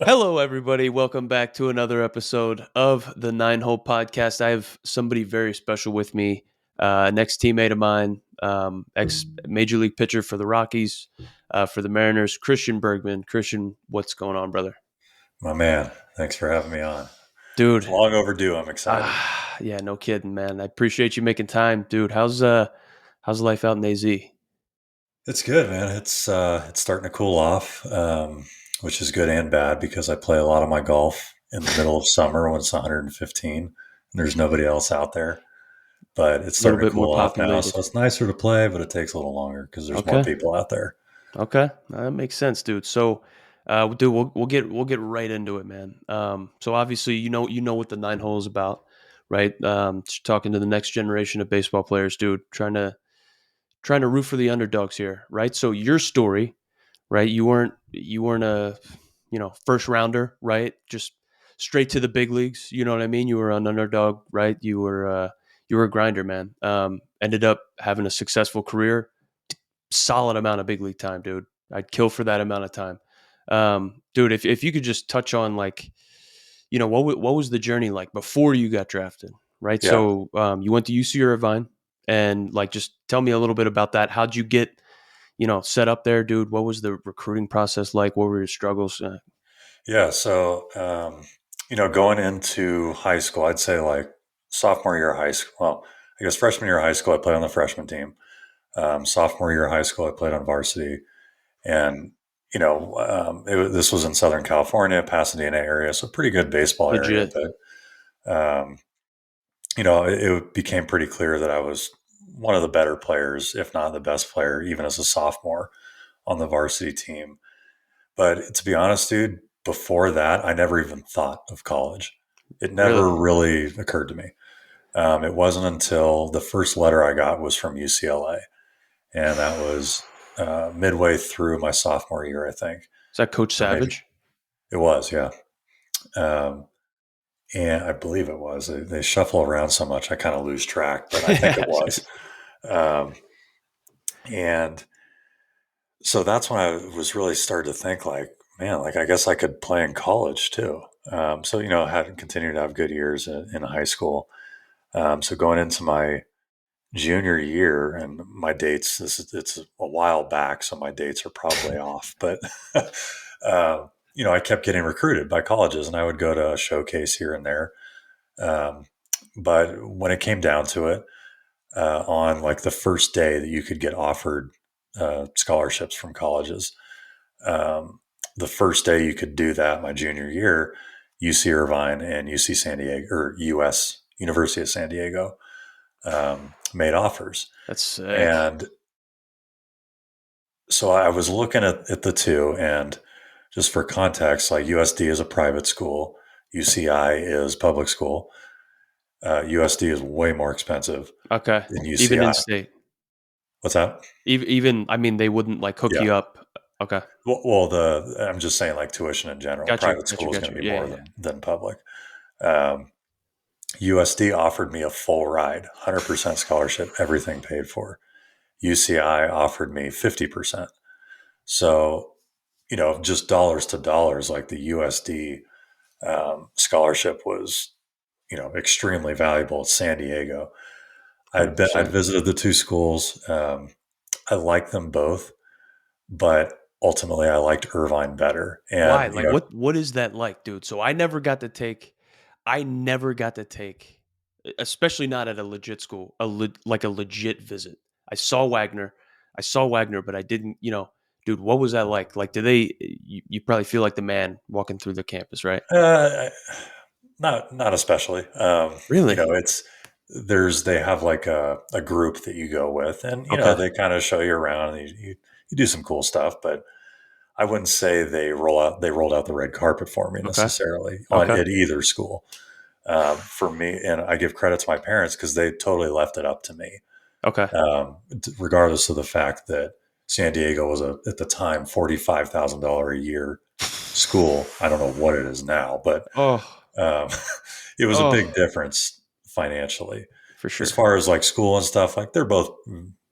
Hello, everybody. Welcome back to another episode of the Nine Hole Podcast. I have somebody very special with me, an ex-teammate of mine, ex-Major League pitcher for the Rockies, for the Mariners, Christian Bergman. Christian, what's going on, brother? My man, thanks for having me on. It's Dude, long overdue. I'm excited. yeah, no kidding, man. I appreciate you making time. Dude, how's life out in AZ? It's good, man. It's starting to cool off, which is good and bad because I play a lot of my golf in the middle of summer when it's 115 and there's nobody else out there. But it's A little starting to bit more cool off now, populated. so it's nicer to play, but it takes a little longer because there's more Okay. people out there. Okay, that makes sense, dude. So, dude, we'll get right into it, man. So obviously, you know what the nine hole is about, right? Just talking to the next generation of baseball players, dude. Trying to root for the underdogs here, right? So your story, right? You weren't a first rounder, right? Just straight to the big leagues. You know what I mean? You were an underdog, right? You were a grinder, man. Ended up having a successful career, solid amount of big league time, dude. I'd kill for that amount of time. Dude, if you could just touch on like, what was the journey like before you got drafted, right? Yeah. So you went to UC Irvine, and like, just tell me a little bit about that. How'd you get, set up there, dude? What was the recruiting process like? What were your struggles? Yeah. So, going into high school, I'd say like sophomore year of high school. Well, I guess freshman year of high school, I played on the freshman team. Sophomore year of high school, I played on varsity. And this was in Southern California, Pasadena area, so pretty good baseball area. Legit. But it became pretty clear that I was one of the better players, if not the best player, even as a sophomore on the varsity team. But to be honest, dude, before that, I never even thought of college. It Really? never really occurred to me. It wasn't until the first letter I got was from UCLA, and that was midway through my sophomore year, I think, Is that Coach or maybe Savage? it was, yeah. Um, and I believe it was. They shuffle around so much, I kind of lose track, but I think it Yeah. was. Um, and so that's when I was really started to think, like, man, like I guess I could play in college too. So had continued to have good years in high school. So going into my junior year, and my dates, it's a while back, so my dates are probably off, but I kept getting recruited by colleges, and I would go to a showcase here and there. Um, but when it came down to it, on like the first day that you could get offered scholarships from colleges, the first day you could do that, my junior year, UC Irvine and UC San Diego, or US University of San Diego, made offers. That's sick. And so I was looking at the two, and just for context, like USD is a private school, UCI is public school. USD is way more expensive Okay. than Even in UCI. state. What's that? Even, I mean, they wouldn't like hook Yeah. you up. Okay. Well, I'm just saying, like tuition in general. Got you. Private Got you. school is Got going you. to be Yeah. more Yeah. than public. Um, USD offered me a full ride, 100% scholarship, everything paid for. UCI offered me 50%. So, just dollars to dollars, like the USD scholarship was, extremely valuable at San Diego. Yeah. I'd 100%. visited the two schools. I liked them both, but ultimately I liked Irvine better. Why? And, Like, what is that like, dude? So I never got to take, especially not at a legit school, like a legit visit. I saw Wagner, but I didn't, dude, what was that like? Like, you probably feel like the man walking through the campus, right? uh, not especially. Really? They have like a group that you go with, and Okay. they kind of show you around, and you do some cool stuff. But I wouldn't say they rolled out the red carpet for me Okay. necessarily Okay. at either school. For me, and I give credit to my parents because they totally left it up to me, Okay. regardless of the fact that San Diego was at the time $45,000 a year school. I don't know what it is now, but Oh, um, it was a oh, big difference financially. for As sure. far as like school and stuff, like they're both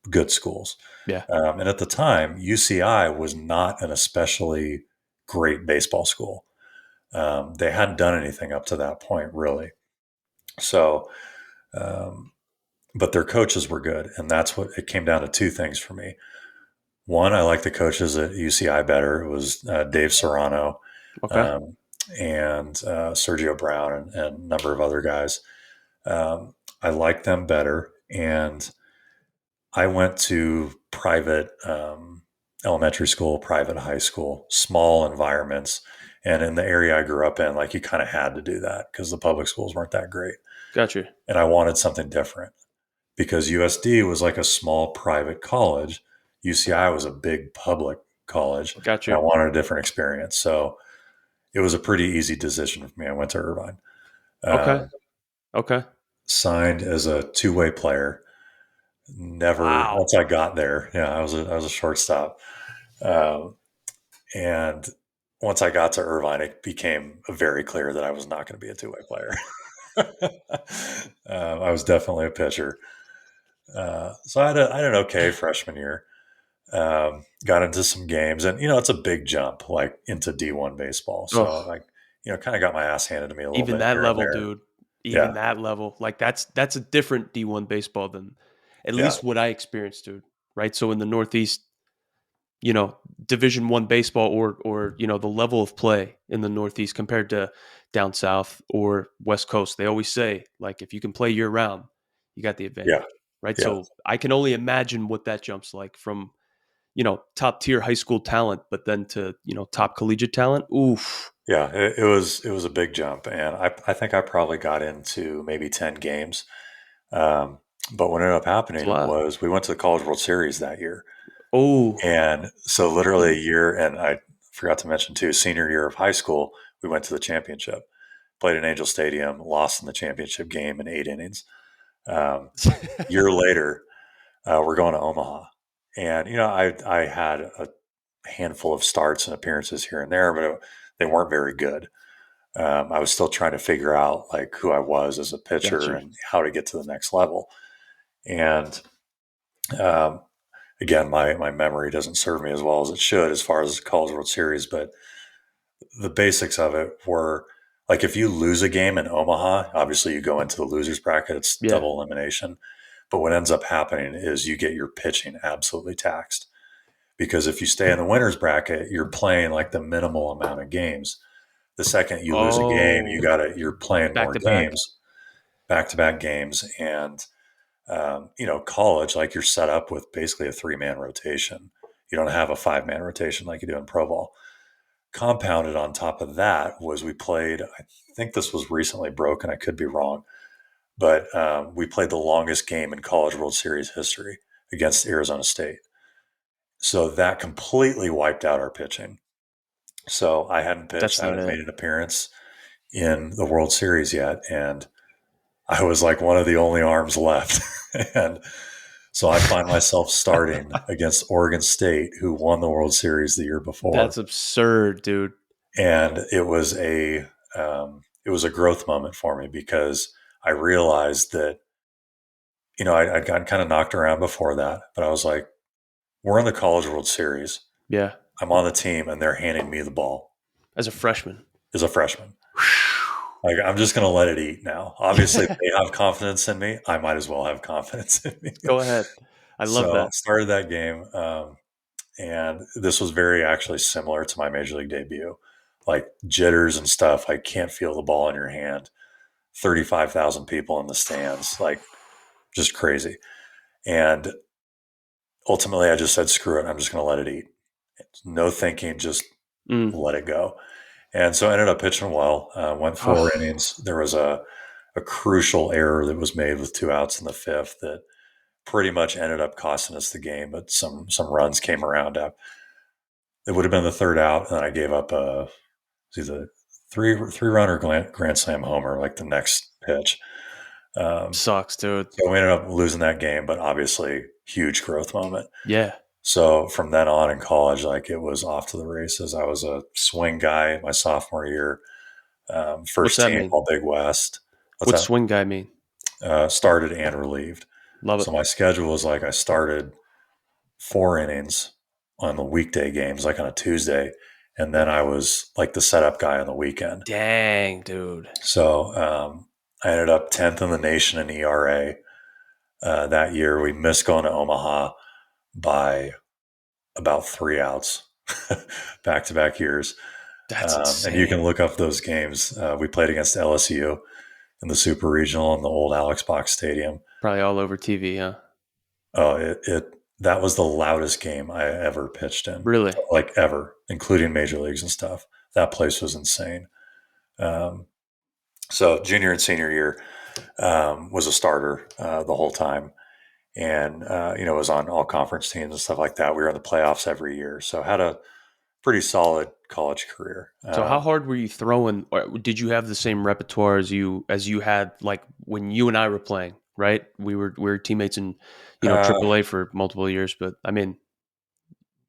good schools. Yeah. And at the time, UCI was not an especially great baseball school. They hadn't done anything up to that point, really. So, um, but their coaches were good. And that's what it came down to two things for me. One, I like the coaches at UCI better. It was Dave Serrano Okay. um, and Sergio Brown and a number of other guys. I liked them better. And I went to private elementary school, private high school, small environments. And in the area I grew up in, like you kind of had to do that because the public schools weren't that great. Gotcha. And I wanted something different because USD was like a small private college. UCI was a big public college, and I Gotcha. wanted a different experience. So it was a pretty easy decision for me. I went to Irvine. Okay. Um, Okay. Signed as a two-way player. Never Wow. once I got there, yeah, I was a shortstop, um, and once I got to Irvine, it became very clear that I was not going to be a two-way player. I was definitely a pitcher. So I had an okay freshman year. Got into some games, and it's a big jump like into D1 baseball. So Oh, like kind of got my ass handed to me a little even bit that here and level, there. dude. Even Yeah, that level. Like that's a different D1 baseball than at yeah, least what I experienced, dude. Right? So in the Northeast, Division 1 baseball or the level of play in the Northeast compared to down south or West Coast, they always say like if you can play year round, you got the yeah, advantage. Right? yeah, So I can only imagine what that jumps like from top tier high school talent, but then to, top collegiate talent. Oof. yeah. It was a big jump, and I think I probably got into maybe 10 games. Um, but what ended up It's a happening lot. was we went to the College World Series that year, Oh, and so literally a year. And I forgot to mention too, senior year of high school, we went to the championship. Played in Angel Stadium, lost in the championship game in 8 innings. Year later, we're going to Omaha, and I had a handful of starts and appearances here and there, but they weren't very good. I was still trying to figure out like who I was as a pitcher gotcha. and how to get to the next level. And um, again, my memory doesn't serve me as well as it should as far as College World Series, but the basics of it were like if you lose a game in Omaha, obviously you go into the losers bracket, it's Yeah. double elimination. But what ends up happening is you get your pitching absolutely taxed because if you stay in the winners bracket, you're playing like the minimal amount of games. The second you lose a game, Oh, you're playing back more to back. games, back to back games, and college like you're set up with basically a 3-man rotation. You don't have a 5-man rotation like you do in pro ball. Compounded on top of that was we played. I think this was recently broken. I could be wrong, but we played the longest game in College World Series history against Arizona State. So that completely wiped out our pitching. So I hadn't pitched, That's I not hadn't it. made an appearance in the World Series yet, and I was like one of the only arms left. And so I find myself starting against Oregon State, who won the World Series the year before, That's absurd, dude. and it was a growth moment for me because I realized that I'd gotten kind of knocked around before that, but I was like, we're in the College World Series. Yeah. I'm on the team, and they're handing me the ball As a freshman. as a freshman. Like I'm just going to let it eat now. Obviously, they have confidence in me. I might as well have confidence in me. Go ahead. I love So that. started that game, and this was very actually similar to my major league debut, like jitters and stuff. I can't feel the ball in your hand. 35,000 people in the stands, like just crazy. And ultimately, I just said, screw it. I'm just going to let it eat. No thinking, just Mm. let it go. And so I ended up pitching well. Went 4 innings. Oh, There was a crucial error that was made with 2 outs in the fifth that pretty much ended up costing us the game. But some runs came around. It would have been the third out, and then I gave up a three runner grand slam homer like the next pitch. Um, sucks, dude. so we ended up losing that game, but obviously huge growth moment. Yeah. So from then on in college, like it was off to the races. I was a swing guy my sophomore year, What's first that team mean? All Big West. What's What's that? swing guy mean? Started and relieved. Love it. So my schedule was like I started 4 innings on the weekday games, like on a Tuesday, and then I was like the setup guy on the weekend. Dang, dude. So I ended up 10th in the nation in ERA that year. We missed going to Omaha by about 3 outs back to back years. That's And you can insane. look up those games. We played against LSU in the Super Regional in the old Alex Box Stadium. Probably all over TV, huh? Oh, it that was the loudest game I ever pitched in, Really? like ever, including major leagues and stuff. That place was insane. Um, so junior and senior year was a starter the whole time, and was on all conference teams and stuff like that. We were in the playoffs every year, so had a pretty solid college career. So how hard were you throwing? Or did you have the same repertoire as you had like when you and I were playing? Right, we were teammates in, Uh, AAA for multiple years. But I mean,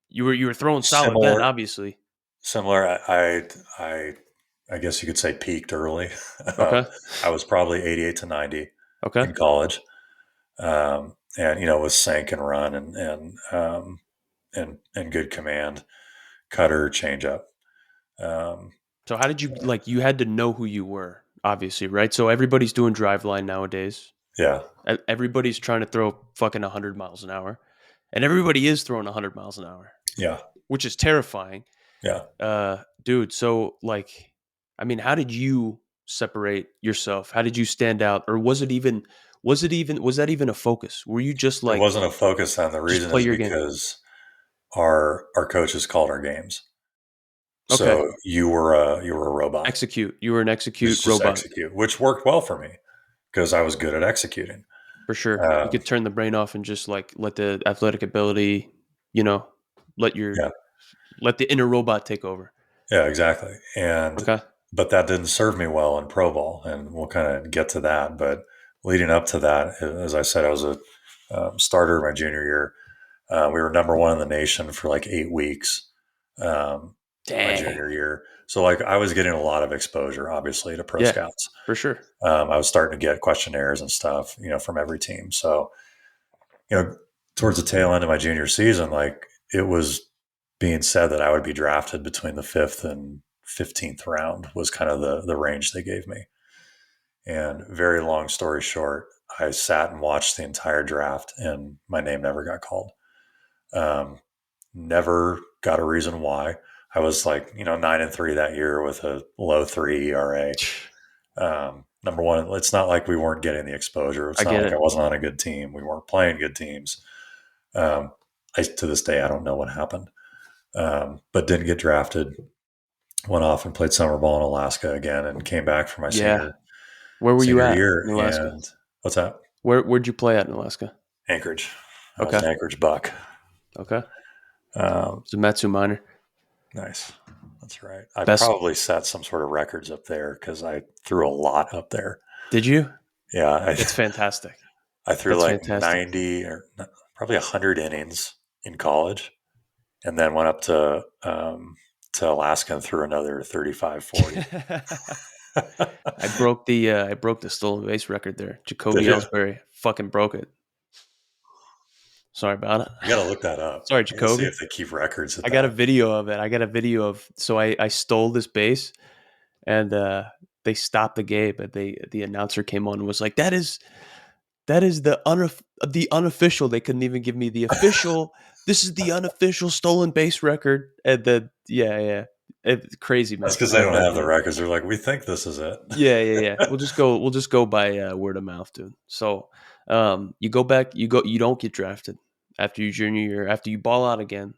you were throwing solid then, similar, obviously. similar. I guess you could say peaked early. Okay, I was probably 88 to 90 okay. in college, and with sink and run and good command, cutter, changeup. Um, So how did you like? You had to know who you were, obviously, right? So everybody's doing drive line nowadays. yeah, Everybody's trying to throw fucking 100 miles an hour, and everybody is throwing 100 miles an hour, yeah, which is terrifying. yeah. Dude, so like, I mean, how did you separate yourself? How did you stand out? Or was that even a focus? Were you just It like, wasn't a focus on. The just reason play is your game? because our coaches called our games, Okay. so you were a robot. Execute. You were an execute Just robot execute, which worked well for me because I was good at executing. for sure. You Um, could turn the brain off and just like let the athletic ability, you know, let your, yeah, let the inner robot take over. yeah, exactly. And Okay. but that didn't serve me well in pro ball, and we'll kind of get to that. But leading up to that, as I said, I was a starter my junior year. We were number one in the nation for like 8 weeks my Dang. junior year. So like I was getting a lot of exposure, obviously, to pro Yeah, scouts. for sure. I was starting to get questionnaires and stuff, from every team. So towards the tail end of my junior season, like it was being said that I would be drafted between the 5th and 15th round was kind of the range they gave me. And very long story short, I sat and watched the entire draft, and my name never got called. Um, Never got a reason why. I was like, 9-3 that year with a low 3 ERA. Number one, it's not like we weren't getting the exposure. I It's not get like I it. wasn't on a good team. We weren't playing good teams. Um, to this day, I don't know what happened, but didn't get drafted. Went off and played summer ball in Alaska again, and came back for my Yeah. senior Where were you senior at year. in Alaska? And what's that? Where'd you play at in Alaska? Anchorage. I was Okay. an Anchorage Buck. Okay. Um, It's a Matsu minor. nice. That's right. I Best. probably set some sort of records up there because I threw a lot up there. Did you? Yeah, That's fantastic. I threw That's like fantastic. 90 or probably 100 innings in college, and then went up to Alaska and threw another 35, 40. I broke the stolen base record there. Did Jacoby you? Ellsbury fucking broke it. Sorry about it. You got to look that up. Sorry, I got to see Jacoby. if they keep records at I got a that. video of it. I got a video of so I stole this base and they stopped the game, but the announcer came on and was like, that is the unofficial. They couldn't even give me the official. This is the unofficial stolen base record. And then yeah, it's crazy, That's man. because I they love don't that have the game. records. They're like, we think this is it. Yeah. We'll just go by word of mouth, dude. So you go back, you don't get drafted after your junior year, after you ball out again.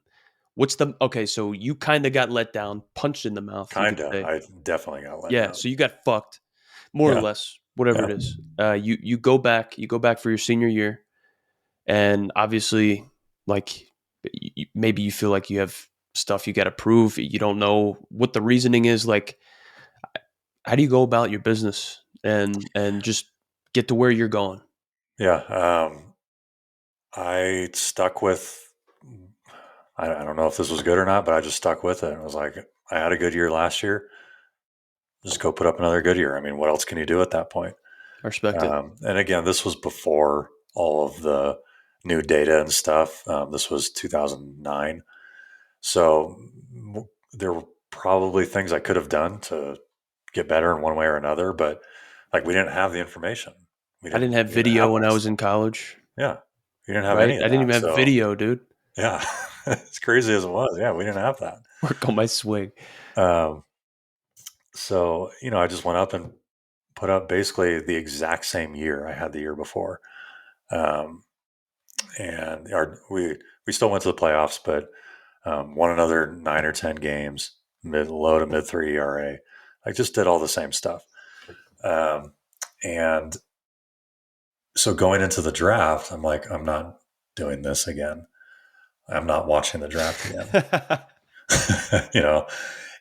What's the okay? So you kind of got let down, punched in the mouth, you could Kinda. say. I definitely got let Yeah. down. So you got fucked, more or Yeah. less, whatever Yeah. it is. You go back for your senior year, and obviously, like maybe you feel like you have stuff you got to prove. You don't know what the reasoning is. Like, how do you go about your business and just get to where you're going? Yeah. I stuck with, I don't know if this was good or not, but I just stuck with it. I was like, I had a good year last year. Just go put up another good year. I mean, what else can you do at that point? I respect it. And again, this was before all of the new data and stuff. This was 2009. So there probably things I could have done to get better in one way or another, but like we didn't have the information. I didn't have We didn't have video when that I was stuff. in college, Yeah. We didn't have right? any I of didn't that. even have So video, dude. yeah, as crazy as it was, yeah, we didn't have that. Work on my swing. Um, so, I just went up and put up basically the exact same year I had the year before. Um, and we still went to the playoffs, but won another 9 or 10 games, low to mid three ERA. I just did all the same stuff. Um, and so going into the draft, I'm like, I'm not doing this again. I'm not watching the draft again. you know,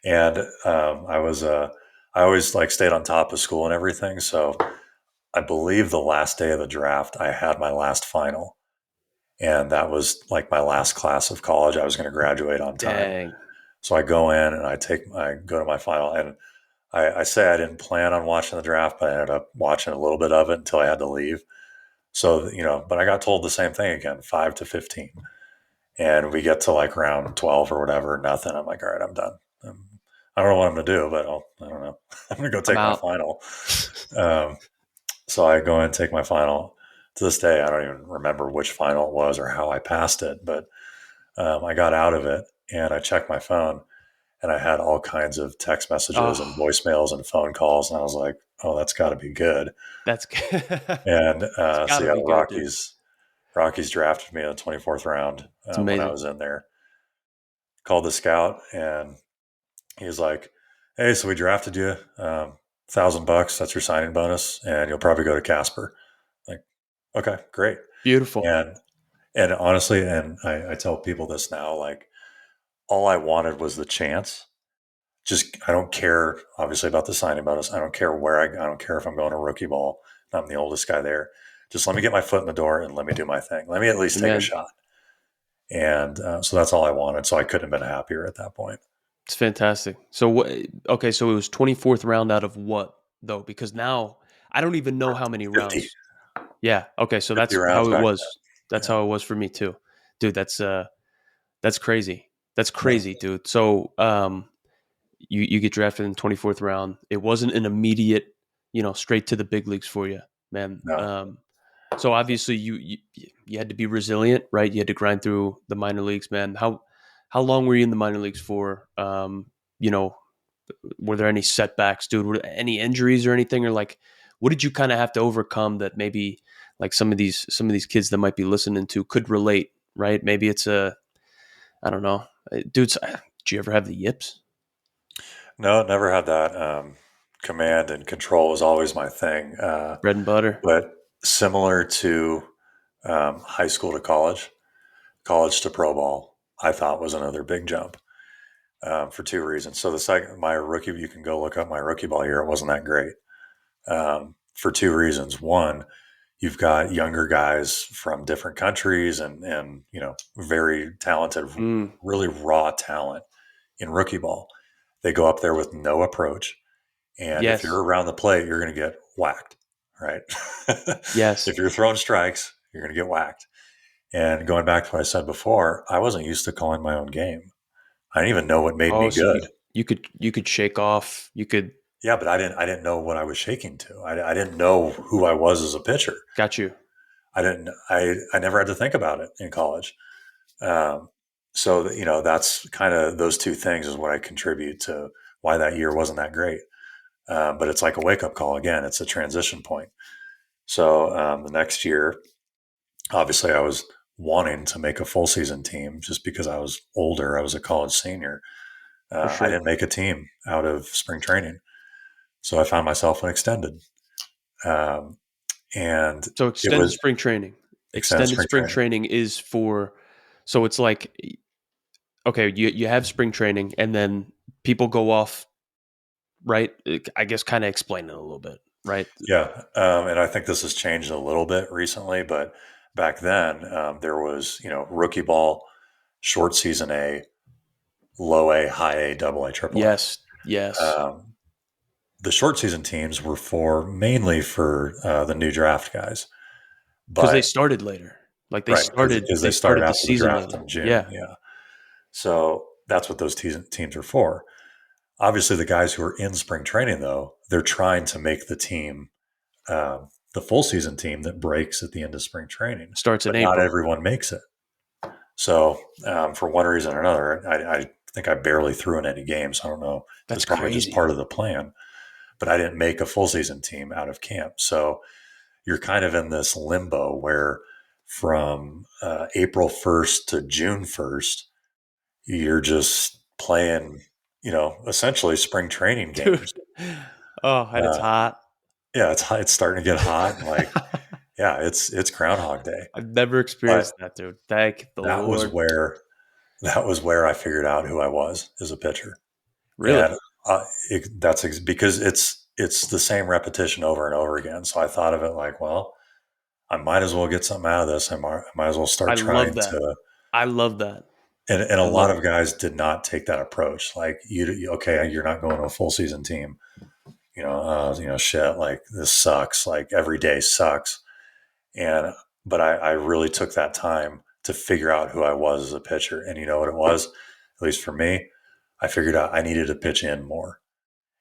and I always like stayed on top of school and everything. So I believe the last day of the draft, I had my last final. And that was like my last class of college. I was going to graduate on time. Dang. So I go in and I go to my final, and I say I didn't plan on watching the draft, but I ended up watching a little bit of it until I had to leave. So, but I got told the same thing again, 5 to 15. And we get to like round 12 or whatever, nothing. I'm like, all right, I'm done. I don't know what I'm going to do, but I don't know. I'm going to go I'm take my out. final. Um, so I go and take my final. To this day, I don't even remember which final it was or how I passed it, but I got out of it and I checked my phone and I had all kinds of text messages and Oh, voicemails and phone calls. And I was like, oh, that's got to be good. that's And it's got so to yeah, be good, dude. Rockies drafted me in the 24th round It's when I amazing. was in there. Called the scout and he was like, "Hey, so we drafted you, $1,000. That's your signing bonus, and you'll probably go to Casper." Like, okay, great. Beautiful. And honestly, and I tell people this now, like all I wanted was the chance. Just I don't care, obviously, about the signing bonus. I don't care where I don't care if I'm going to rookie ball. I'm the oldest guy there. Just let me get my foot in the door and let me do my thing. Let me at least take a Amen. shot. And so that's all I wanted. So I couldn't have been happier at that point. It's fantastic. So what? Okay, so it was 24th round out of what though? Because now I don't even know how many 50, rounds. Yeah. Okay, so 50 that's rounds how it back was. That's then. how it was for me too, dude. That's crazy. That's Yeah. crazy, dude. So you get drafted in the 24th round. It wasn't an immediate, straight to the big leagues for you, man. No. So obviously you had to be resilient, right? You had to grind through the minor leagues, man. How long were you in the minor leagues for? You know, were there any setbacks, dude? Were there any injuries or anything, or like what did you kind of have to overcome that maybe like some of these kids that might be listening to could relate, right? Maybe it's a I don't know, dudes. Did you ever have the yips? No, never had that. Command and control was always my thing. Bread and butter. But similar to high school to college to pro ball, I thought was another big jump for two reasons. So the second, my rookie, you can go look up my rookie ball year. It wasn't that great for two reasons. One, you've got younger guys from different countries and very talented, Mm, really raw talent in rookie ball. They go up there with no approach. And if yes. you're around the plate, you're going to get whacked, right? Yes. If you're throwing strikes, you're going to get whacked. And going back to what I said before, I wasn't used to calling my own game. I didn't even know what made Oh, me so good. you could shake off. You could Yeah, but I didn't know what I was shaking to. I didn't know who I was as a pitcher. got you. I never had to think about it in college. Um, so that's kind of those two things is what I contribute to why that year wasn't that great. But it's like a wake up call again. It's a transition point. So the next year, obviously, I was wanting to make a full season team just because I was older. I was a college senior. For I sure. didn't make a team out of spring training, so I found myself an extended, um, and So it extended was spring training. extended Extended spring spring training. training is for so it's like okay, you have spring training and then people go off, right? I guess kind of explain it a little bit, right? Yeah, and I think this has changed a little bit recently, but back then there was rookie ball, short season A, low A, high A, double A, triple A. Yes. Yes. Um, the short season teams were for mainly for the new draft guys, Cuz they but started later. Like they right started because they they started started the after the season draft later. in June. Yeah. Yeah, so that's what those teams are for. obviously the guys who are in spring training, though, they're trying to make the team, the full season team that breaks at the end of spring training, Starts in but not April. everyone makes it. So for one reason or another, I think I barely threw in any games. I don't know. It was That's probably just crazy. part of the plan, but I didn't make a full season team out of camp. So you're kind of in this limbo where from April 1st to June 1st, you're just playing, essentially spring training Dude. games. Oh, and it's Uh, hot. yeah, it's starting to get hot, and like, yeah, it's Groundhog Day. I've never But experienced that, dude. Thank the that was Lord. where that was where I figured out who I was as a pitcher, and Really? because it's the same repetition over and over again. So I thought of it like, well, I might as well get something out of this. I might as well I start love trying that. to. I love that. And a I lot love of it. guys did not take that approach. Like okay, you're not going to a full season team. Shit, like this sucks. Like every day sucks. And but I really took that time to figure out who I was as a pitcher. And you know what it was? At least for me, I figured out I needed to pitch in more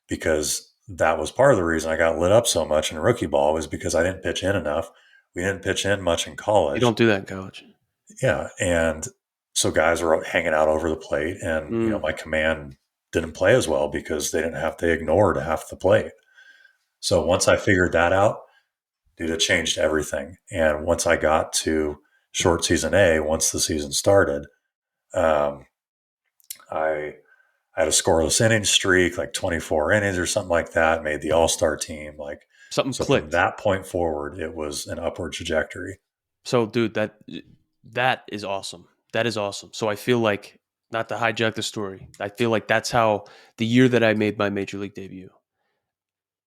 because that was part of the reason I got lit up so much in rookie ball was because I didn't pitch in enough. We didn't pitch in much in You college. don't do that in college. Yeah. And so guys were hanging out over the plate and, Mm. my command didn't play as well because they ignored half the plate. So once I figured that out, dude, it changed everything. And once I got to short season A, once the season started, um, I had a scoreless inning streak, like 24 innings or something like that, made the all-star team. Like, Something so from clicked. that point forward, it was an upward trajectory. So, dude, that is awesome. That is awesome. So I feel like, not to hijack the story, I feel like that's how the year that I made my major league debut,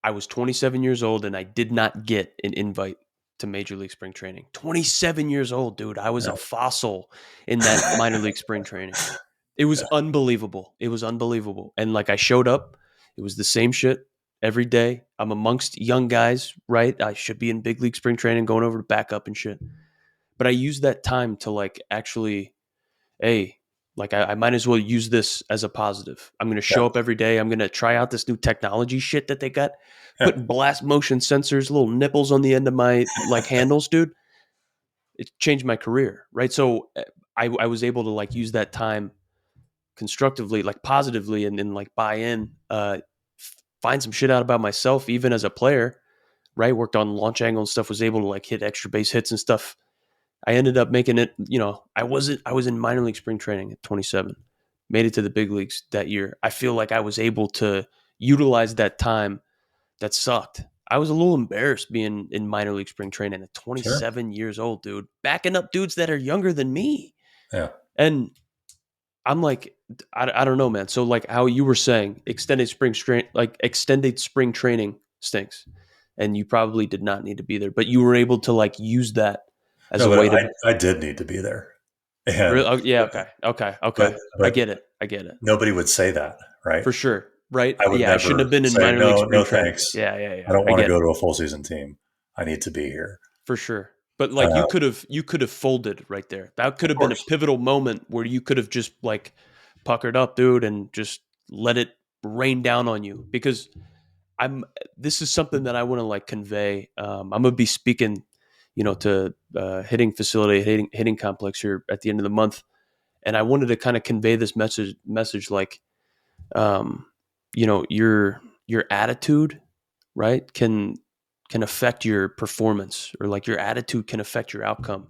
I was 27 years old and I did not get an invite to major league spring training. 27 years old, dude. I was a Yeah. fossil in that minor league spring training. It was Yeah. unbelievable. It was unbelievable. And like I showed up, it was the same shit every day. I'm amongst young guys, right? I should be in big league spring training, going over to back up and shit. But I used that time to like actually, hey, like I might as well use this as a positive. I'm going to Yeah. show up every day. I'm going to try out this new technology shit that they got, Yeah. putting blast motion sensors, little nipples on the end of my like handles, dude. It changed my career, right? So I was able to like use that time constructively, like positively, and then like buy in, find some shit out about myself, even as a player, right? Worked on launch angle and stuff, was able to like hit extra base hits and stuff. I ended up making it, I was in minor league spring training at 27, made it to the big leagues that year. I feel like I was able to utilize that time that sucked. I was a little embarrassed being in minor league spring training at Sure. 27 years old, dude, backing up dudes that are younger than me. Yeah. And I'm like, I don't know, man. So like how you were saying, extended spring training stinks, and you probably did not need to be there, but you were able to like use that as No, a but way to I did need to be there. really. And, Oh, yeah. Okay. Okay. but, Okay. I but get it. I get it nobody would say that, right? for sure. Right. I would Yeah. I shouldn't have never been in say, minor league no, spring no, training. thanks. Yeah. Yeah. I Yeah. don't I want to get go it to a full season team. I need to be here. for sure. But like Uh, you could have folded right there. That could of have been a course. pivotal moment where you could have just like puckered up, dude, and just let it rain down on you because I'm this is something that I want to like convey. I'm gonna be speaking, to hitting facility, hitting complex here at the end of the month, and I wanted to kind of convey this message like, um, your attitude, right, can affect your performance, or like your attitude can affect your outcome.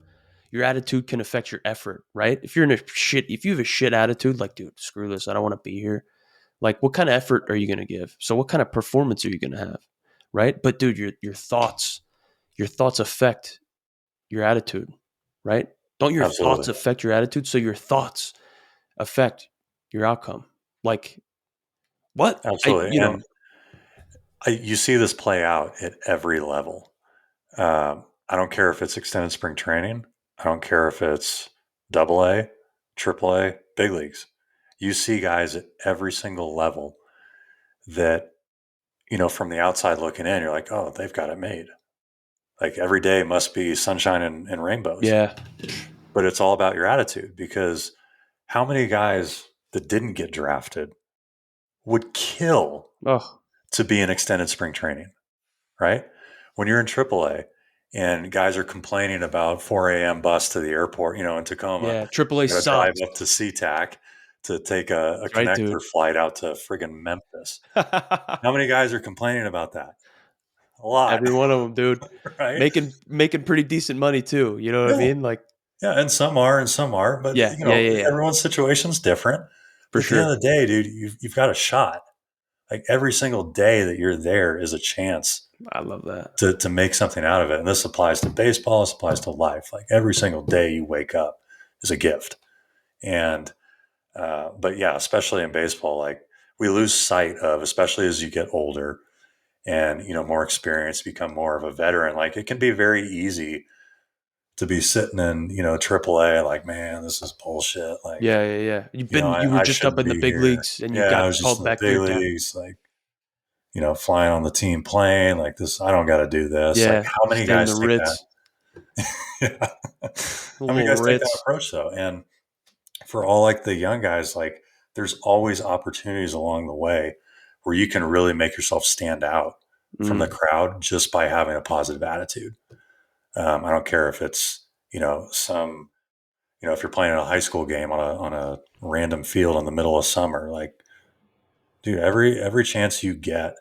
Your attitude can affect your effort, right? If you have a shit attitude, like, dude, screw this, I don't want to be here, like, what kind of effort are you going to give? So what kind of performance are you going to have? Right. But dude, your thoughts affect your attitude, right? Don't your thoughts Absolutely. affect your attitude? So your thoughts affect your outcome. Like what? Absolutely. And you see this play out at every level. I don't care if it's extended spring training. I don't care if it's double A, triple A, big leagues. You see guys at every single level that, from the outside looking in, you're like, oh, they've got it made. Like every day must be sunshine and rainbows. Yeah. But it's all about your attitude because how many guys that didn't get drafted would kill Oh, to be in extended spring training, right? When you're in AAA and guys are complaining about 4 a.m. bus to the airport, in Tacoma, yeah. AAA you got to drive sucks. up to SeaTac to take a That's right, dude. connector flight out to friggin' Memphis. How many guys are complaining about that? A lot, Every one of them, dude. right? Making pretty decent money too. You know what I Yeah, mean? Like, yeah, and some are, and some are, but yeah, yeah, yeah, yeah, everyone's situation's different. for But at the end sure. of the day, dude, you've got a shot. Like every single day that you're there is a chance I love that. to make something out of it. And this applies to baseball, this applies to life. Like every single day you wake up is a gift. And but yeah, especially in baseball, like we lose sight of, especially as you get older and more experienced, become more of a veteran. Like it can be very easy to be sitting in AAA, like, man, this is bullshit. Like, Yeah, yeah, yeah. You were I just up shouldn't in the be big here. leagues and you Yeah, I got was just called in the back to big your town. leagues, like, flying on the team plane, like this. I don't got to do this. Like, Yeah, how many stay in the guys take that? Ritz, Yeah. a How many little guys take that Ritz. approach though? And for all like the young guys, like there's always opportunities along the way where you can really make yourself stand out from the Mm, crowd just by having a positive attitude. I don't care if it's some if you're playing in a high school game on a random field in the middle of summer, like dude, every chance you get,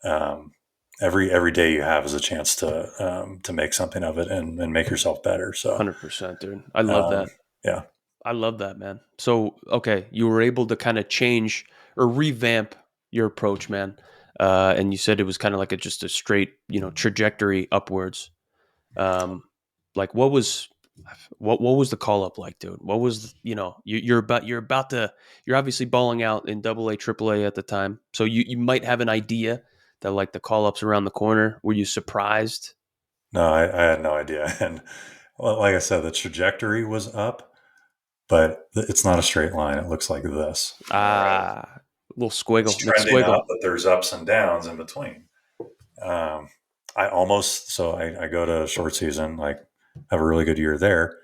um, every day you have is a chance to make something of it and make yourself better. So 100%, dude. I love um, that. yeah, I love that, man. So, okay, you were able to kind of change or revamp your approach, man. And you said it was kind of like just a straight, trajectory upwards. Um, like what was the call up like, dude? What was you're obviously balling out in Double A, Triple A at the time, so you might have an idea that like the call ups around the corner. Were you surprised? no, I had no idea, and well, like I said, the trajectory was up, but it's not a straight line. It looks like this. All right, Little it's squiggle, trending McSquiggle. up, but there's ups and downs in between. Um, I go to short season, like have a really good year there.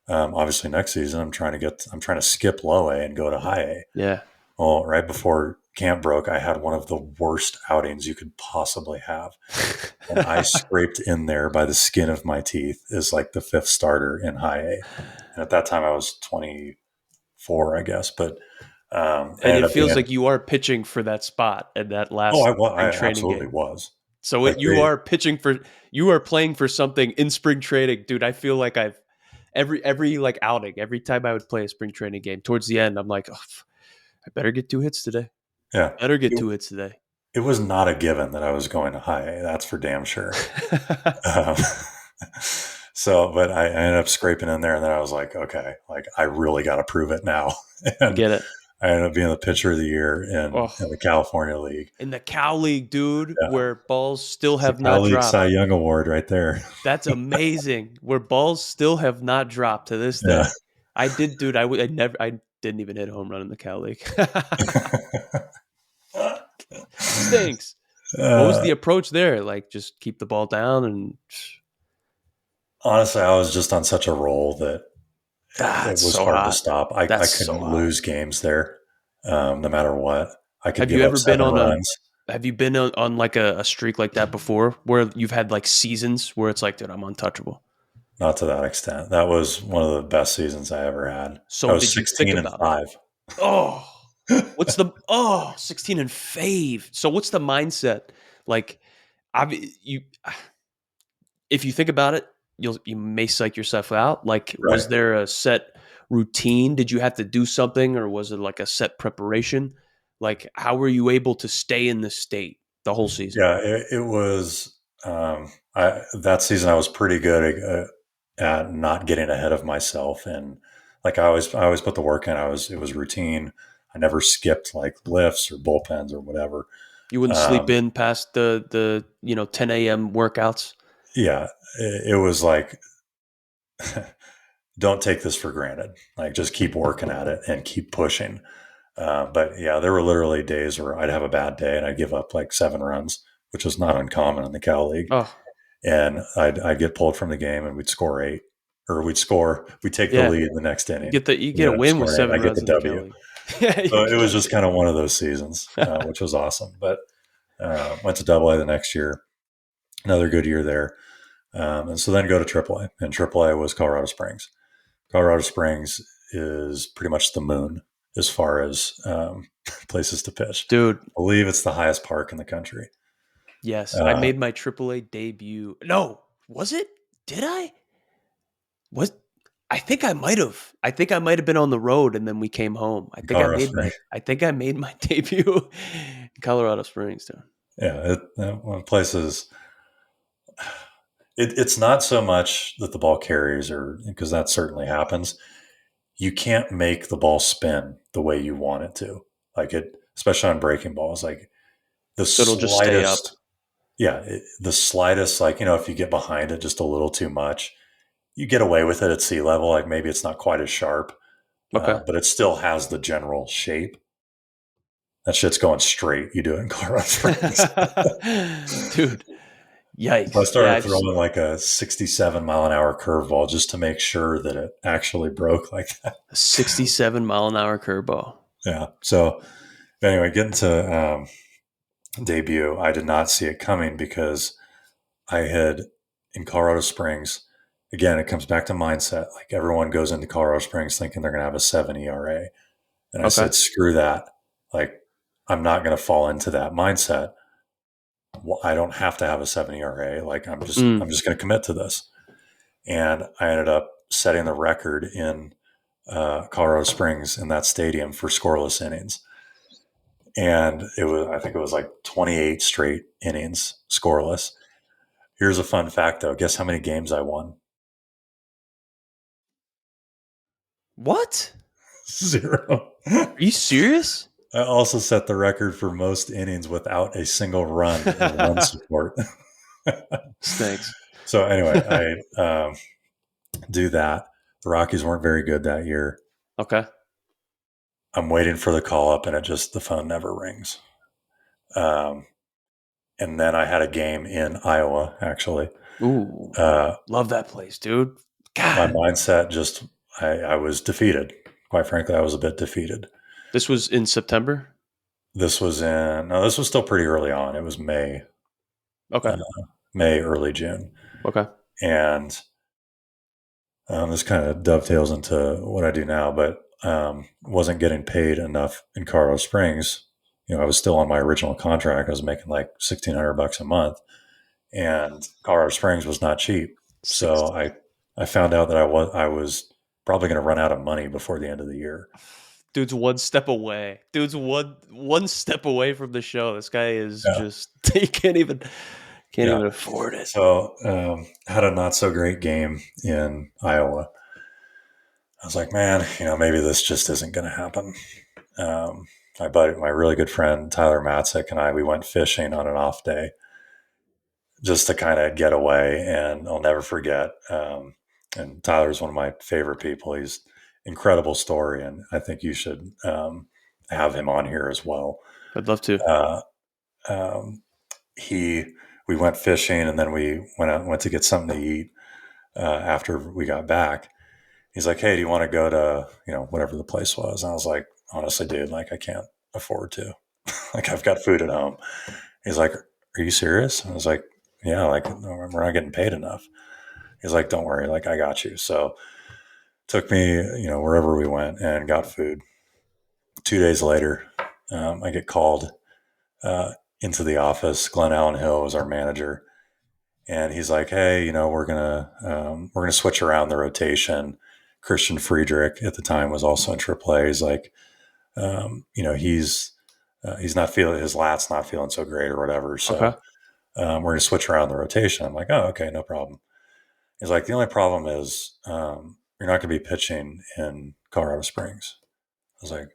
Obviously, next season I'm trying to skip low A and go to high A. Yeah, Well, right before camp broke, I had one of the worst outings you could possibly have, and I scraped in there by the skin of my teeth as like the fifth starter in high A. And at that time, I was 24, I guess, but I and ended it up feels being. like you are pitching for that spot at that Oh, last I spring training absolutely game. was. So Like you are pitching for, you are playing for something in spring training, dude. I feel like I've every like outing, every time I would play a spring training game, towards the end, I'm like, oh, I better get 2 hits today. yeah, Better get it, 2 hits today. it was not a given that I was going to high A. That's for damn sure. Um, but I ended up scraping in there, and then I was like, okay, like I really got to prove it now. I And get it. I ended up being the pitcher of the year in Oh, the California League. in the Cow League, dude, Yeah, where balls still it's the have Cal not League Cy dropped. Young Award right there. That's amazing. Where balls still have not dropped to this Yeah. day. I did, dude. I never. I didn't even hit a home run in the Cow League. Stinks. What was uh, the approach there? Like, just keep the ball down and Honestly, I was just on such a roll that it it's was so hard to hot. stop. I That's so couldn't hot. lose games there, no matter what. I could Have give you up ever been 7 runs. on like a streak like that before, where you've had like seasons where it's like, dude, I'm untouchable. Not to that extent. That was one of the best seasons I ever had. I So was did you think 16 and about it? 5. Oh, what's the 16 and fave? So what's the mindset? Like, you if you think about it, you may psych yourself out. Like, Right. was there a set routine? Did you have to do something, or was it like a set preparation? Like, how were you able to stay in this state the whole season? Yeah, it was. That season I was pretty good at not getting ahead of myself, and like I always put the work in. It was routine. I never skipped like lifts or bullpens or whatever. You wouldn't sleep Um, in past the 10 a.m. workouts. yeah, it was like don't take this for granted. Like just keep working at it and keep pushing. But yeah, there were literally days where I'd have a bad day and I'd give up like 7 runs, which was not uncommon in the Cal League. Oh, And I'd get pulled from the game and we'd score 8, or we'd take the yeah. lead in the next inning. You We get a end up win with scoring 8. I seven get runs the in the Cal W. League. Yeah, you So it was can't just say kind of one of those seasons, that. which was awesome. But went to Double A the next year, another good year there. And so then go to Triple A, and Triple A was Colorado Springs. Colorado Springs is pretty much the moon as far as places to pitch. Dude, I believe it's the highest park in the country. yes, I Uh, made my AAA debut. No, was it? Did I? Was I think I might have. I think I might have been on the road and then we came home. Colorado Springs. I think I made my debut in Colorado Springs, dude. Yeah, one places. It's not so much that the ball carries, or because that certainly happens. You can't make the ball spin the way you want it to. Like it, especially on breaking balls, like the So it'll just stay up. slightest, yeah, the slightest, like, if you get behind it just a little too much, you get away with it at sea level. Like maybe it's not quite as sharp, Okay. but it still has the general shape. That shit's going straight. You do it in Colorado Springs. Dude, So I yikes. Yeah, started throwing like a 67-mile-an-hour curveball just to make sure that it actually broke like that. a 67-mile-an-hour curveball. Yeah. So anyway, getting to debut, I did not see it coming because I had in Colorado Springs. Again, it comes back to mindset. Like everyone goes into Colorado Springs thinking they're going to have a 7 ERA. And I Okay. said, screw that. Like, I'm not going to fall into that mindset. Well, I don't have to have a 7 ERA. Like, I'm Mm. just going to commit to this. And I ended up setting the record in Colorado Springs in that stadium for scoreless innings. And I think it was like 28 straight innings scoreless. Here's a fun fact though. Guess how many games I won? What? Zero. Are you serious? I also set the record for most innings without a single run or run support. Stinks. So anyway, I do that. The Rockies weren't very good that year. Okay. I'm waiting for the call up, and the phone never rings. Um, and then I had a game in Iowa. Actually, Ooh. uh, Love that place, dude. my God. mindset I was defeated. Quite frankly, I was a bit defeated. This was in September? This was no, this was still pretty early on. It was Okay. uh, May, early June, Okay. and this kind of dovetails into what I do now, but wasn't getting paid enough in Colorado Springs. I was still on my original contract. I was making like $1,600 a month, and Colorado Springs was not cheap. Six. So I found out that I was probably going to run out of money before the end of the year. Dude's one step away. Dude's one step away from the show. This guy is Yeah, just he can't yeah. even afford it. So had a not so great game in Iowa. I was like, man, maybe this just isn't going to happen. Um, my really good friend Tyler Matzik and we went fishing on an off day just to kind of get away, and I'll never forget. And Tyler's one of my favorite people. He's incredible story, and I think you should have him on here as well. I'd love to. Uh, um, he we went fishing, and then we went to get something to eat after we got back. He's like, "Hey, do you want to go to whatever the place was?" And I was like, "Honestly, dude, like I can't afford to. Like I've got food at home." He's like, "Are you serious?" I was like, "Yeah, like we're not getting paid enough." He's like, "Don't worry, like I got you." So took me, wherever we went and got food. 2 days later, I get called uh, into the office. Glenn Allen Hill was our manager, and he's like, "Hey, we're gonna switch around the rotation." Christian Friedrich at the time was also in AAA. He's like, he's not feeling his lat's not feeling so great or whatever. Okay. So we're gonna switch around the rotation. I'm like, "Oh, okay, no problem." He's like, "The only problem is you're not gonna be pitching in Colorado Springs." I was like,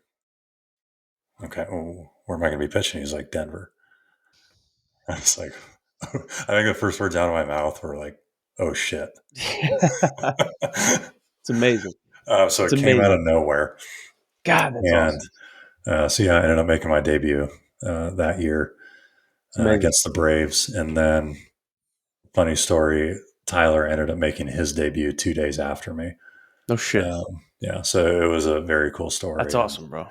"Okay, well, where am I gonna be pitching?" He's like, "Denver." I was like, I think the first words out of my mouth were like, "Oh shit." It's amazing. So It's it came out of amazing. nowhere. God, that's And awesome. so, yeah, I ended up making my debut that year It's amazing. against the Braves. And then, funny story, Tyler ended up making his debut 2 days after me. No shit. Yeah, so it was a very cool That's story. And awesome, bro.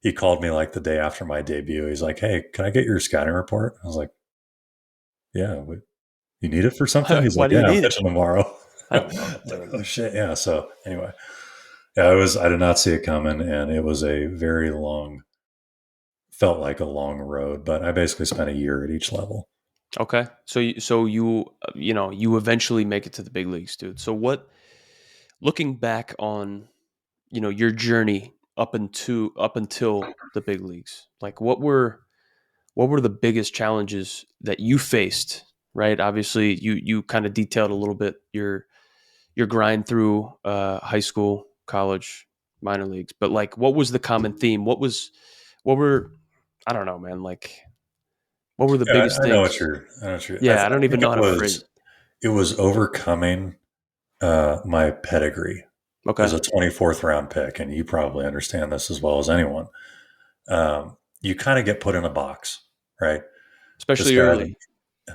he called me like the day after my debut. He's like, "Hey, can I get your scouting report?" I was like, "Yeah, you need it for something?" He's Why like, do you "Yeah, I'm need it? pitching tomorrow." I love it, Like, dude. oh shit, yeah. So anyway, yeah, it was. I did not see it coming, and it was a very long, felt like a long road. But I basically spent a year at each level. Okay. You eventually make it to the big leagues, dude. So what looking back on, your journey up until the big leagues, like what were the biggest challenges that you faced, right? Obviously, you kind of detailed a little bit your grind through high school, college, minor leagues, but like what was the common theme? What were I don't know, man, like what were the Yeah, biggest I know what things? you're. I know what you're. Yeah, I I don't even think know how to phrase it. it was overcoming my pedigree Okay. as a 24th round pick, and you probably understand this as well as anyone. You kind of get put in a box, right? This Especially guy, early.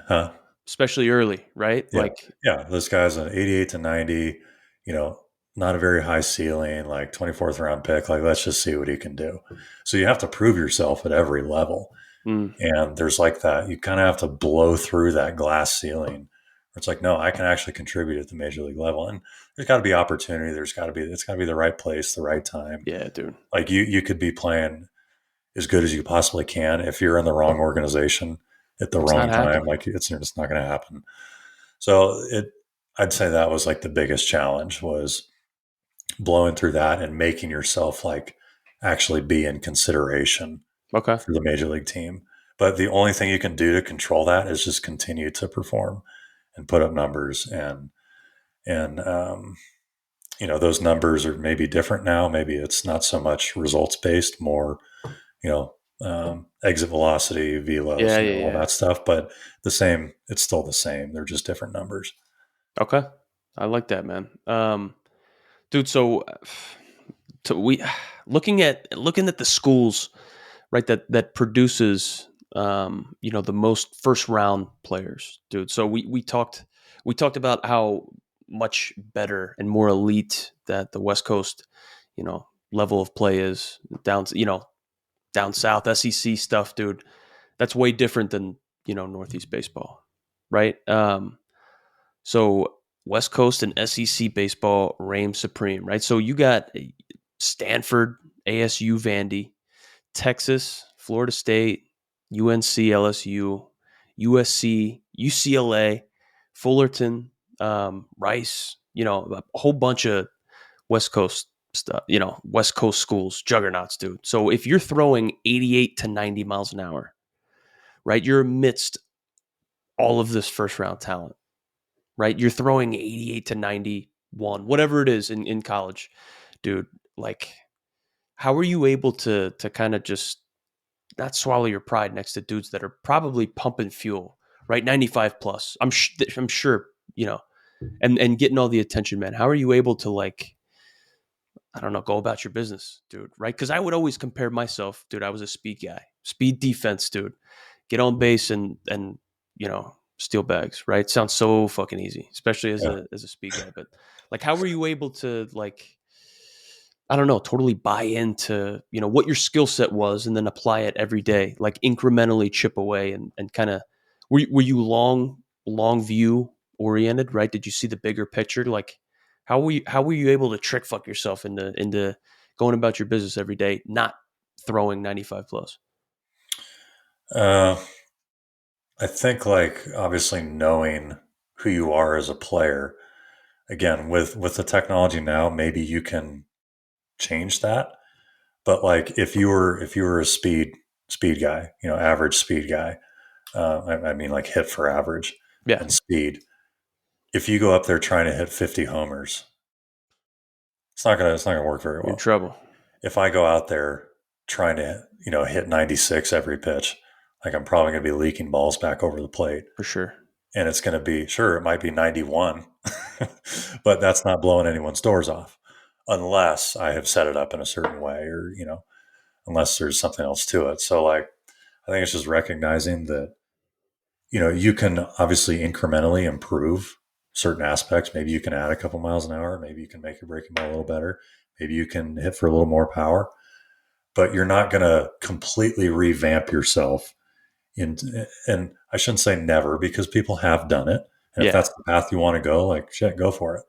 huh? Especially early, right? Yeah, Like yeah. This guy's an 88 to 90. You know, not a very high ceiling, like 24th round pick. Like, let's just see what he can do. So you have to prove yourself at every level. mm, And there's like that, you kind of have to blow through that glass ceiling. It's like, no, I can actually contribute at the major league level. And there's got to be opportunity. It's got to be the right place, the right time. yeah, dude. Like you could be playing as good as you possibly can. If you're in the wrong organization at the It's not wrong time, happening. like it's just not going to happen. So I'd say that was like the biggest challenge was blowing through that and making yourself like actually be in consideration Okay. for the major league team. But the only thing you can do to control that is just continue to perform and put up numbers. And those numbers are maybe different now. Maybe it's not so much results based, more you know exit velocity, velos, Yeah, yeah, all yeah. that stuff. But the same, it's still the same. They're just different numbers. Okay. I like that, man. Dude, so we looking at the schools, right, that produces the most first round players, dude. So we talked about how much better and more elite that the West Coast, level of play is down south SEC stuff, dude. That's way different than Northeast baseball, right? So West Coast and SEC baseball reign supreme, right? So you got Stanford, ASU, Vandy, Texas, Florida State, UNC, LSU, USC, UCLA, Fullerton, Rice. A whole bunch of West Coast stuff. West Coast schools, juggernauts, dude. So if you're throwing 88 to 90 miles an hour, right, you're amidst all of this first round talent, right? You're throwing 88 to 91, whatever it is in college, dude. Like, how are you able to kind of just not swallow your pride next to dudes that are probably pumping fuel, right? 95 plus. I'm sure, and getting all the attention, man. How are you able to like, I don't know, go about your business, dude, right? Because I would always compare myself, dude. I was a speed guy, speed defense, dude. Get on base and steal bags, right? Sounds so fucking easy, especially as Yeah. a speed guy. But like, how were you able to like, I don't know, totally buy into what your skill set was and then apply it every day, like incrementally chip away and kind of were you long view oriented, right? Did you see the bigger picture? Like, how were you able to trick fuck yourself into going about your business every day, not throwing 95 plus? Uh, I think like obviously knowing who you are as a player. Again, with the technology now, maybe you can change that. But like if you were a speed guy, average speed guy, I mean like hit for average Yeah, and speed. If you go up there trying to hit 50 homers, it's not gonna work very you're in well. trouble If I go out there trying to hit 96 every pitch, like I'm probably gonna be leaking balls back over the plate, for sure. and it's gonna be sure it might be 91, but that's not blowing anyone's doors off unless I have set it up in a certain way or unless there's something else to it. So like I think it's just recognizing that you can obviously incrementally improve certain aspects. Maybe you can add a couple miles an hour. Maybe you can make your breaking ball a little better. Maybe you can hit for a little more power. but you're not going to completely revamp yourself. And I shouldn't say never, because people have done it. And if Yeah, that's the path you want to go, like, shit, go for it.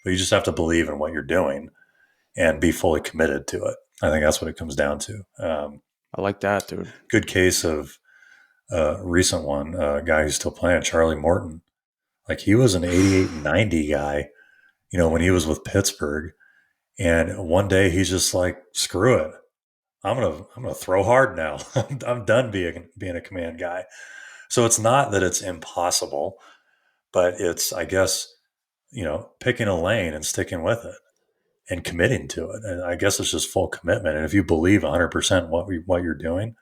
But you just have to believe in what you're doing and be fully committed to it. I think that's what it comes down to. I like that, dude. Good case of recent one, a guy who's still playing, Charlie Morton. Like, he was an 88 and 90 guy, when he was with Pittsburgh. And one day he's just like, screw it. I'm gonna throw hard now. I'm done being a command guy. So it's not that it's impossible, but it's, I guess, picking a lane and sticking with it and committing to it. And I guess it's just full commitment. And if you believe 100% what you're doing,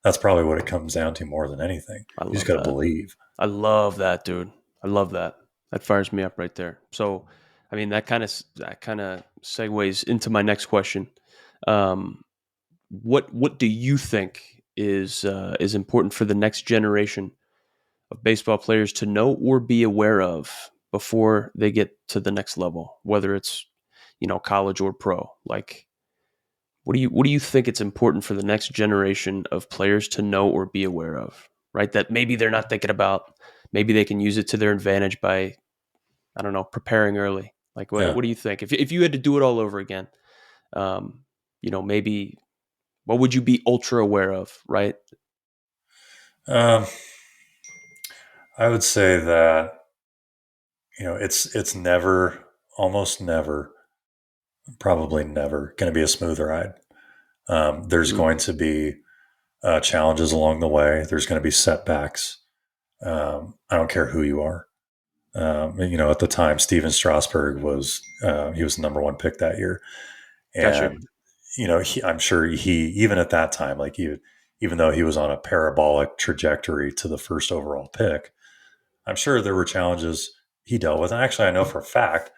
that's probably what it comes down to more than anything. I You just love got to that. believe. I love that, dude. I love that. That fires me up right there. So, I mean, that kind of segues into my next question. Um, what do you think is important for the next generation of baseball players to know or be aware of before they get to the next level, whether it's college or pro? Like, what do you think it's important for the next generation of players to know or be aware of, right? That maybe they're not thinking about. Maybe they can use it to their advantage by, I don't know, preparing early. Like, what Yeah. do you think? If you had to do it all over again, um, maybe what would you be ultra aware of, right? Um, I would say that, it's never, almost never, probably never going to be a smooth ride. There's Mm, going to be challenges along the way. There's going to be setbacks. I don't care who you are. At the time, Steven Strasburg he was the number one pick that year, gotcha. and I'm sure he, even at that time, like, even though he was on a parabolic trajectory to the first overall pick, I'm sure there were challenges he dealt with. And actually, I know for a fact,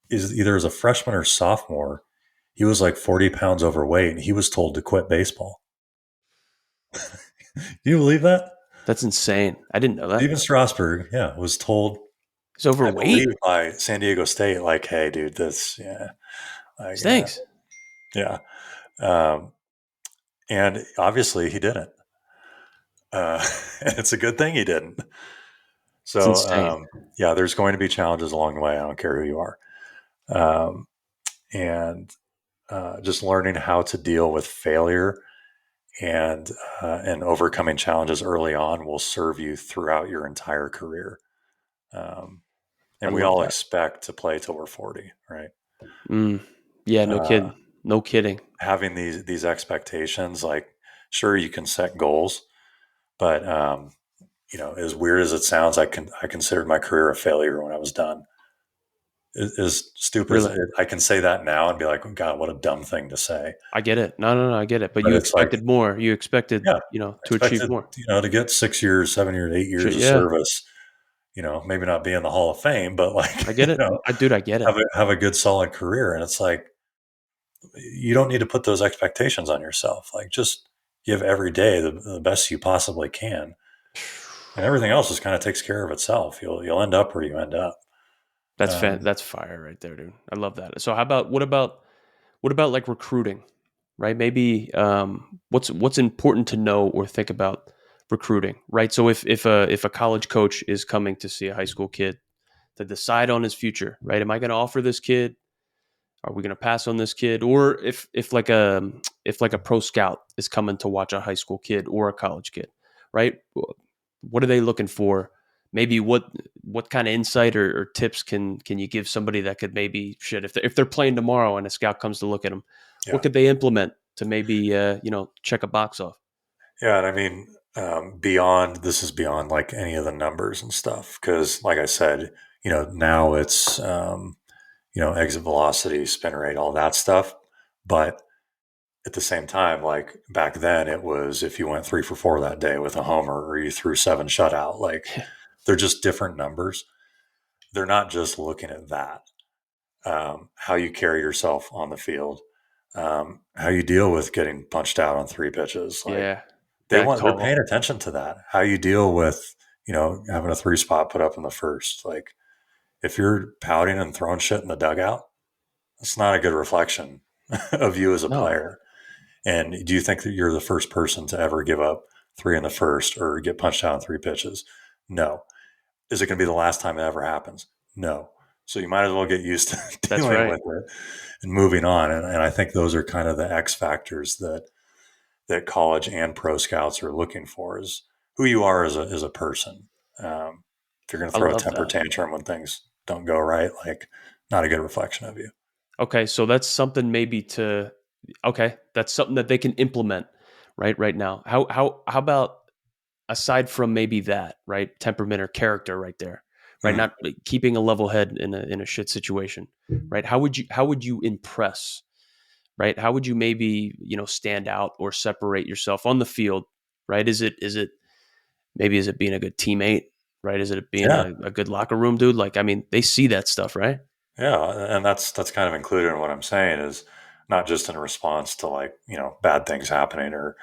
is either as a freshman or sophomore, he was like 40 pounds overweight, and he was told to quit baseball. Do you believe that? That's insane. I didn't know that. Steven Strasburg, yeah, was told, He's I believe, overweight. by San Diego State, like, hey, dude, this, yeah, like, Stinks. yeah. Um, and obviously he didn't. And it's a good thing he didn't. It's So, insane. yeah, there's going to be challenges along the way. I don't care who you are. Um, and just learning how to deal with failure and overcoming challenges early on will serve you throughout your entire career. Um, I and we love all that. expect to play till we're 40, right? Mm, yeah, no Uh, kidding. No kidding. Having these expectations, like, sure, you can set goals, but as weird as it sounds, I considered my career a failure when I was done. As stupid as Really. it, I can say that now and be like, oh, God, what a dumb thing to say. I get it. No, I get it. But But you it's like, expected more. You expected, yeah, I to achieve expected, more. to get 6 years, 7 years, 8 years of Yeah, service, maybe not be in the Hall of Fame, but, like, I get it. Dude, I get it. have a good solid career. And it's like, you don't need to put those expectations on yourself. Like, just give every day the best you possibly can. And everything else just kind of takes care of itself. You'll end up where you end up. Um, That's fire right there, dude. I love that. So how about what about like recruiting, right? Maybe what's important to know or think about recruiting, right? So if a college coach is coming to see a high school kid to decide on his future, right? Am I going to offer this kid? Are we going to pass on this kid? Or if like a pro scout is coming to watch a high school kid or a college kid, right? What are they looking for? Maybe what kind of insight or tips can you give somebody that could maybe shit if they're playing tomorrow and a scout comes to look at them, what yeah. could they implement to maybe check a box off? Yeah. And I mean, this is beyond like any of the numbers and stuff. Cause, like I said, now it's, exit velocity, spin rate, all that stuff. But at the same time, like, back then, it was if you went 3 for 4 that day with a homer or you threw 7 shutout, like, they're just different numbers. They're not just looking at that. How you carry yourself on the field, how you deal with getting punched out on 3 pitches. Like, Yeah, that they're call. paying attention to that. How you deal with, having a 3 spot put up in the first. Like, if you're pouting and throwing shit in the dugout, it's not a good reflection of you as a No, player. And do you think that you're the first person to ever give up three in the first or get punched out in three pitches? No. Is it going to be the last time it ever happens? No. So you might as well get used to That's dealing right. with it and moving on. And I think those are kind of the X factors that college and pro scouts are looking for, is who you are as a person. If you're going to I throw a love temper that. tantrum when things don't go right, like, not a good reflection of you. Okay, so that's something maybe to okay, that's something that they can implement right now. How about aside from maybe that, right? Temperament or character right there. Right? Mm. Not keeping a level head in a shit situation. Right? How would you impress, right? How would you maybe, stand out or separate yourself on the field, right? Is it maybe is it being a good teammate, right? Is it being Yeah. a good locker room dude? Like, I mean, they see that stuff, right? Yeah. And that's kind of included in what I'm saying, is not just in response to, like, bad things happening, or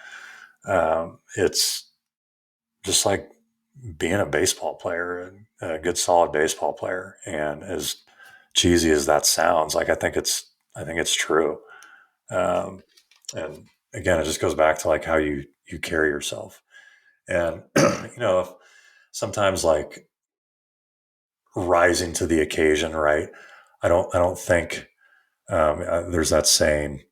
it's just like being a baseball player, a good solid baseball player. And as cheesy as that sounds, like, I think it's true. Um, and again, it just goes back to, like, how you carry yourself. And sometimes, like, rising to the occasion, right? I don't think there's that saying,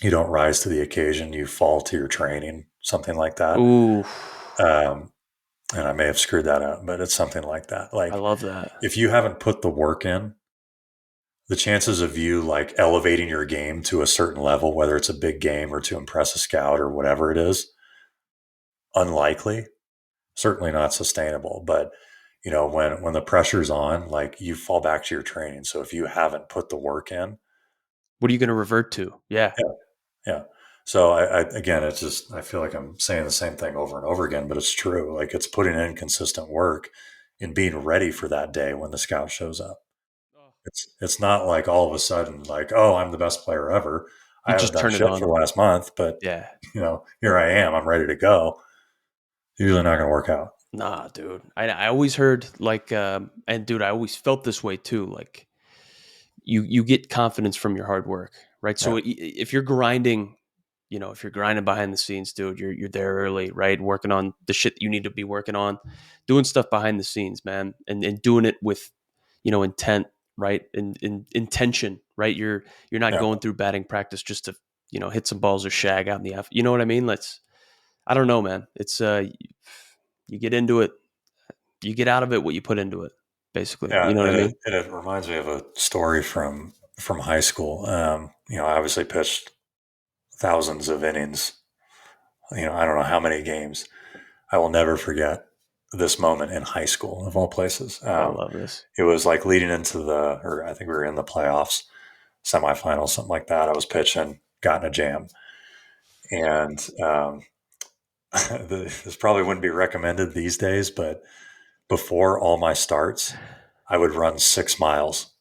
you don't rise to the occasion, you fall to your training, something like that. Ooh, Um, and I may have screwed that up, but it's something like that. I Like, love that. if you haven't put the work in, the chances of you, like, elevating your game to a certain level, whether it's a big game or to impress a scout or whatever it is, unlikely, certainly not sustainable. But when the pressure's on, like, you fall back to your training. So if you haven't put the work in, What are you going to revert to? Yeah, yeah, yeah. So I again, it's just, I feel like I'm saying the same thing over and over again, but it's true. Like, it's putting in consistent work and being ready for that day when the scout shows up. It's not like all of a sudden, like, oh, I'm the best player ever. I you haven't just done turn it shit on. for the last month, but Yeah. here I am. I'm ready to go. Usually not going to work out. Nah, dude. I always heard like, and dude, I always felt this way too. Like, you get confidence from your hard work, right? So Yeah, if you're grinding, if you're grinding behind the scenes, dude, you're there early, right? Working on the shit that you need to be working on, doing stuff behind the scenes, man, and doing it with, intent, right? And intention, right? You're not yeah, going through batting practice just to, hit some balls or shag out in the you know what I mean? Let's I don't know, man. It's you get into it, you get out of it what you put into it, basically. yeah. You know what I And mean? it reminds me of a story from high school. I obviously pitched thousands of innings. I don't know how many games. I will never forget this moment in high school, of all places. I love this. It was like leading into or I think we were in the playoffs, semifinals, something like that. I was pitching, got in a jam, and this probably wouldn't be recommended these days, but before all my starts, I would run 6 miles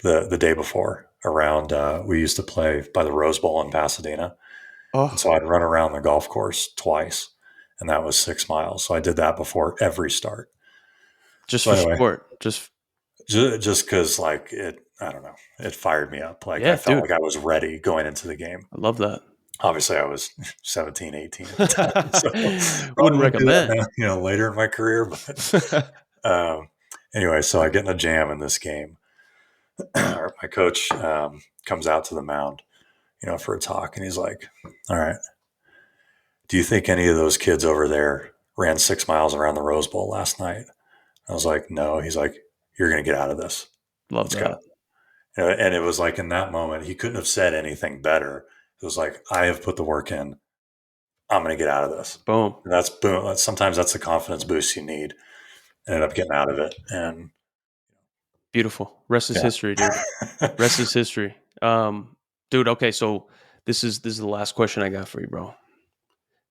the day before around. We used to play by the Rose Bowl in Pasadena, and Oh, so I'd run around the golf course twice, and that was 6 miles. So I did that before every start. just So for anyway, sport. Just just because, like, I don't know, it fired me up. Like, I yeah, felt dude. like I was ready going into the game. I love that. Obviously, I was 17, 18 at the time, so probably Wouldn't wouldn't do that recommend. now, later in my career. But um, anyway, so I get in a jam in this game. My coach comes out to the mound, for a talk, and he's like, "All right, do you think any of those kids over there ran 6 miles around the Rose Bowl last night?" I was like, "No." He's like, "You're going to get out of this. Love Let's go." that. And it was like, in that moment, he couldn't have said anything better. It was like, I have put the work in. I'm going to get out of this. Boom. And that's boom. Sometimes that's the confidence boost you need. Ended up getting out of it. And Beautiful. Rest is yeah. history, dude. Rest is history. Dude, okay, so this is the last question I got for you, bro.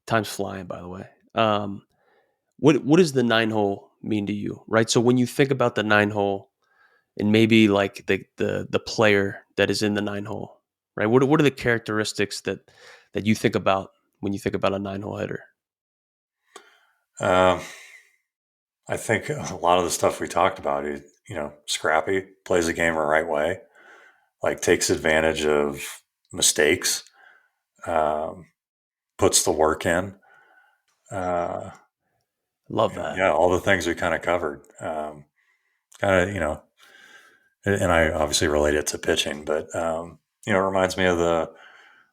Time's flying, by the way. What does the nine hole mean to you? Right? So when you think about the nine hole and maybe like the player that is in the nine hole, right? What are the characteristics that you think about when you think about a nine hole hitter? um, I think a lot of the stuff we talked about, scrappy, plays the game the right way, like, takes advantage of mistakes, um, puts the work in. Uh, Love that. yeah, all the things we kind of covered. Kind of, and I obviously relate it to pitching, but it reminds me of the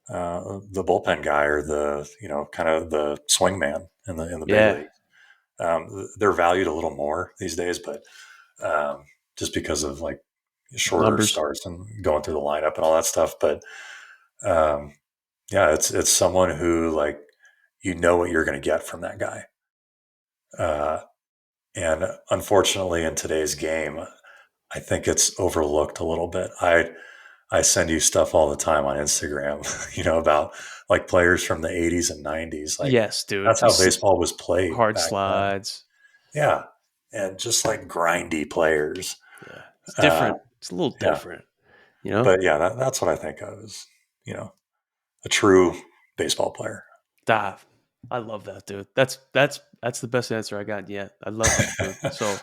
bullpen guy or the kind of the swing man in the big Yeah. league. They're valued a little more these days, but just because of like shorter Numbers. starts and going through the lineup and all that stuff. But um, yeah, it's someone who like what you're going to get from that guy. Uh, and unfortunately, in today's game, I think it's overlooked a little bit. I send you stuff all the time on Instagram, about like players from the 80s and 90s. Like Yes, dude. that's how baseball was played Hard back then. slides. Yeah. And just like grindy players. Yeah. It's Uh, different. It's a little yeah. different, you know? But yeah, that's what I think of as, a true baseball player. Dive. I love that, dude. That's the best answer I got yet. I love that, dude. So,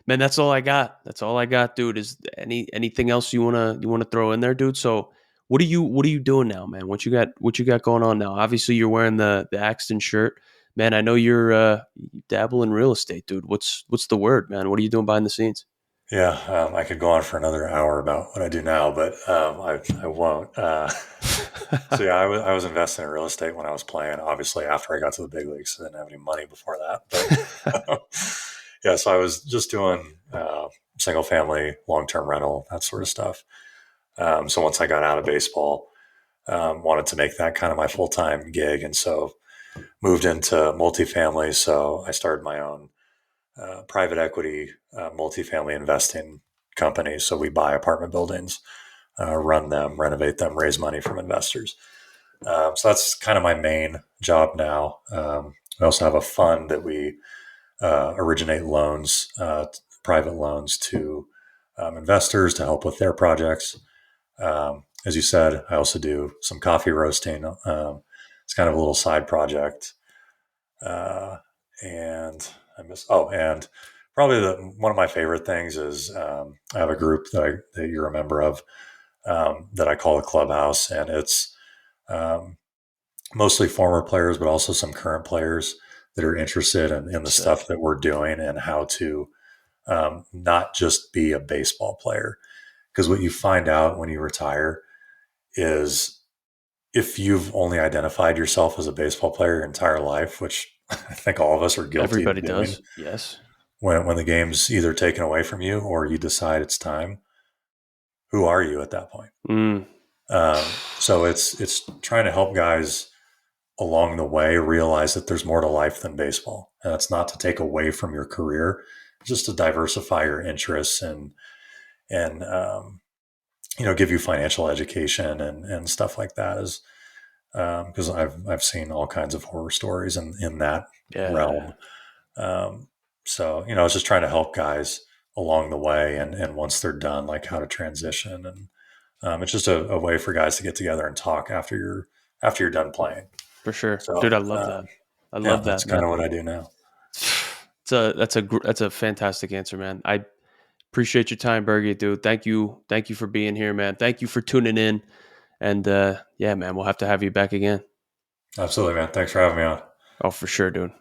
man, that's all I got. That's all I got, dude. Is anything else you wanna throw in there, dude? So, what are you doing now, man? What you got going on now? Obviously, you're wearing the Axton shirt, man. I know you dabble in real estate, dude. What's the word, man? What are you doing behind the scenes? Yeah. I could go on for another hour about what I do now, but I won't. So yeah, I was investing in real estate when I was playing. Obviously, after I got to the big leagues, I didn't have any money before that. But yeah, so I was just doing single family, long term rental, that sort of stuff. So once I got out of baseball, wanted to make that kind of my full time gig, and so moved into multifamily. So I started my own private equity multifamily investing company. So we buy apartment buildings, run them, renovate them, raise money from investors. So that's kind of my main job now. We also have a fund that we originate loans, private loans to investors to help with their projects. As you said, I also do some coffee roasting. It's kind of a little side project. Uh, and and probably one of my favorite things is I have a group that you're a member of that I call the Clubhouse, and it's um, mostly former players, but also some current players that are interested in the stuff Sick. that we're doing and how to not just be a baseball player. Because what you find out when you retire is if you've only identified yourself as a baseball player your entire life, which I think all of us are guilty of Everybody doing, does. Yes. when the game's either taken away from you or you decide it's time, who are you at that point? Mm. So it's trying to help guys along the way realize that there's more to life than baseball, and it's not to take away from your career, just to diversify your interests and give you financial education and stuff like that. Is because I've seen all kinds of horror stories in that Yeah, realm. Um, so I was just trying to help guys along the way, and once they're done, like how to transition, and it's just a way for guys to get together and talk after you're done playing. for sure, dude. So I love that. I yeah, love that's that, kind man. of what I do now. That's a fantastic answer, man. I appreciate your time, Bergie, dude. Thank you for being here, man. Thank you for tuning in, and yeah, man, we'll have to have you back again. Absolutely, man. Thanks for having me on. Oh, for sure, dude.